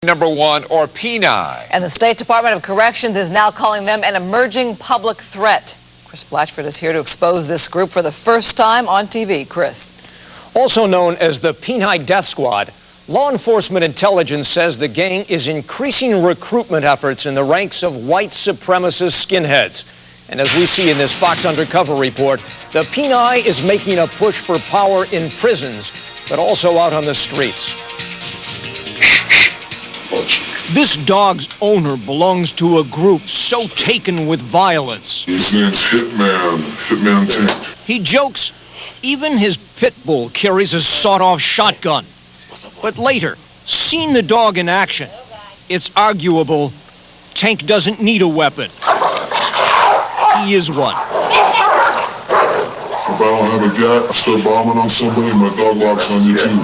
#1 or PENI. And the State Department of Corrections is now calling them an emerging public threat. Chris Blatchford is here to expose this group for the first time on TV. Chris. Also known as the PENI Death Squad, law enforcement intelligence says the gang is increasing recruitment efforts in the ranks of white supremacist skinheads. And as we see in this Fox Undercover report, the PENI is making a push for power in prisons, but also out on the streets. This dog's owner belongs to a group so taken with violence. His name's Hitman Tank. He jokes even his pit bull carries a sawed-off shotgun. But later, seeing the dog in action, it's arguable Tank doesn't need a weapon. He is one. If I don't have a gat, I start bombing on somebody, my dog locks on you too.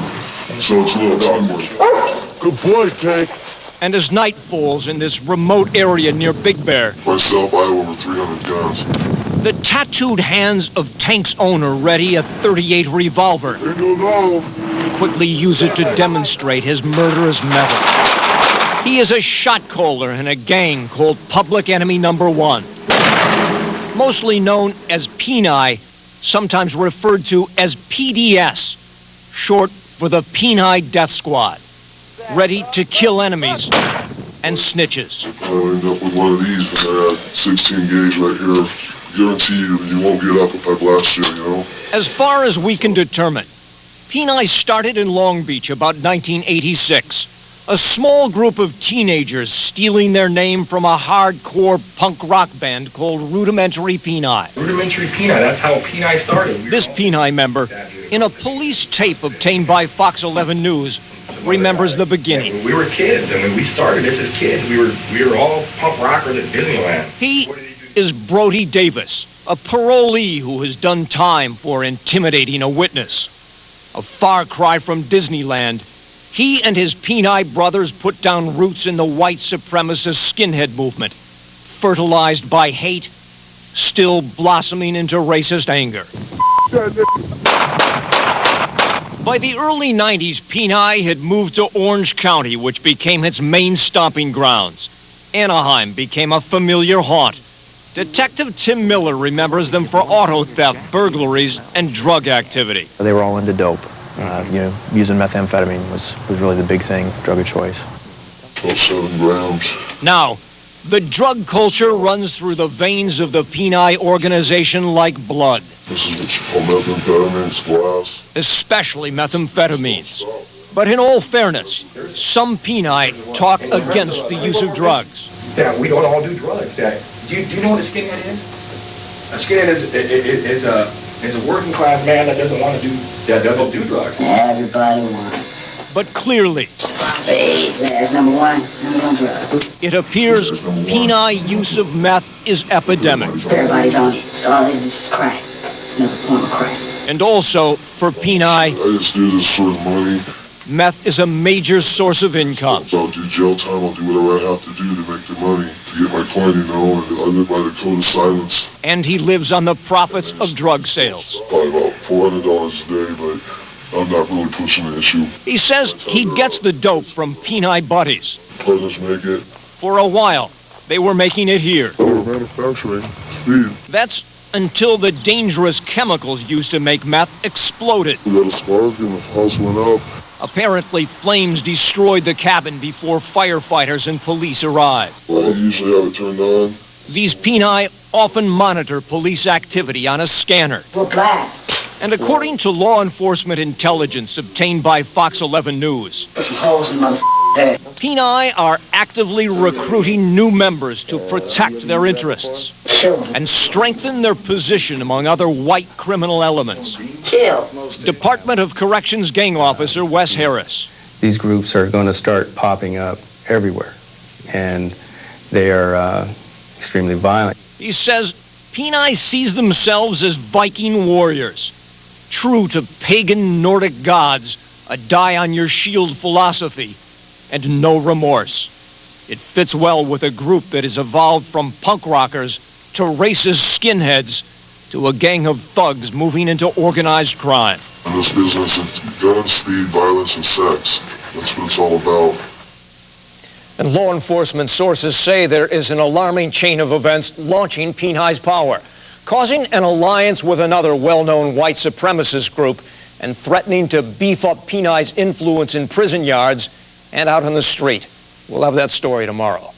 So it's a little teamwork. Good boy, Tank. And as night falls in this remote area near Big Bear, Myself, I have over 300 guns. the tattooed hands of Tank's owner ready a .38 revolver, quickly use it to demonstrate his murderous method. He is a shot caller in a gang called Public Enemy #1. Mostly known as PENI, sometimes referred to as PDS, short for the PENI Death Squad, ready to kill enemies and snitches. I'll end up with one of these when I got 16 gauge right here. Guarantee you won't get up if I blast you, you know? As far as we can determine, PENI started in Long Beach about 1986. A small group of teenagers stealing their name from a hardcore punk rock band called Rudimentary PENI. Rudimentary PENI, that's how PENI started. This PENI member, in a police tape obtained by Fox 11 News, remembers the beginning. When we were kids, and when we started this as kids, we were all punk rockers at Disneyland. He is Brody Davis, a parolee who has done time for intimidating a witness. A far cry from Disneyland, he and his PENI brothers put down roots in the white supremacist skinhead movement, fertilized by hate, still blossoming into racist anger. By the early 90s, PENI had moved to Orange County, which became its main stomping grounds. Anaheim became a familiar haunt. Detective Tim Miller remembers them for auto theft, burglaries, and drug activity. They were all into dope. Using methamphetamine was really the big thing, drug of choice. 7 grams. Now, the drug culture runs through the veins of the PENI organization like blood. This is what you call methamphetamines, glass. Especially methamphetamines. But in all fairness, some PENI talk against the use of drugs. That we don't all do drugs. Do you know what a skinhead is? A skinhead is a working class man that doesn't do drugs. Everybody wants. But clearly, Spade, there's #1 drug. it appears PENI use of meth is epidemic. Everybody's on it. So all it is just crack. It's another form of crack. And also, for PENI, I just do this for the money. meth is a major source of income. I'll do jail time, I'll do whatever I have to do to make the money, to get my coin, you know, and I live by the code of silence. And he lives on the profits of drug sales. Probably about $400 a day, but I'm not really pushing the issue. He says he gets the dope from PENI buddies. Partners make it. For a while, they were making it here. We're manufacturing speed. That's until the dangerous chemicals used to make meth exploded. We got a spark and the house went up. Apparently, flames destroyed the cabin before firefighters and police arrived. Well, I usually have it turned on. These PENI often monitor police activity on a scanner. We'll blast. And according to law enforcement intelligence obtained by Fox 11 News, Put some holes in motherfucker's head. PENI are actively recruiting new members to protect their interests Kill them. and strengthen their position among other white criminal elements. Kill. Department of Corrections gang officer Wes Harris. These groups are going to start popping up everywhere, and they are extremely violent. He says PENI sees themselves as Viking warriors, true to pagan Nordic gods, a die-on-your-shield philosophy, and no remorse. It fits well with a group that has evolved from punk rockers to racist skinheads to a gang of thugs moving into organized crime. In this business, it's guns, speed, violence, and sex. That's what it's all about. And law enforcement sources say there is an alarming chain of events launching PENI's power, causing an alliance with another well-known white supremacist group and threatening to beef up PENI's influence in prison yards and out on the street. We'll have that story tomorrow.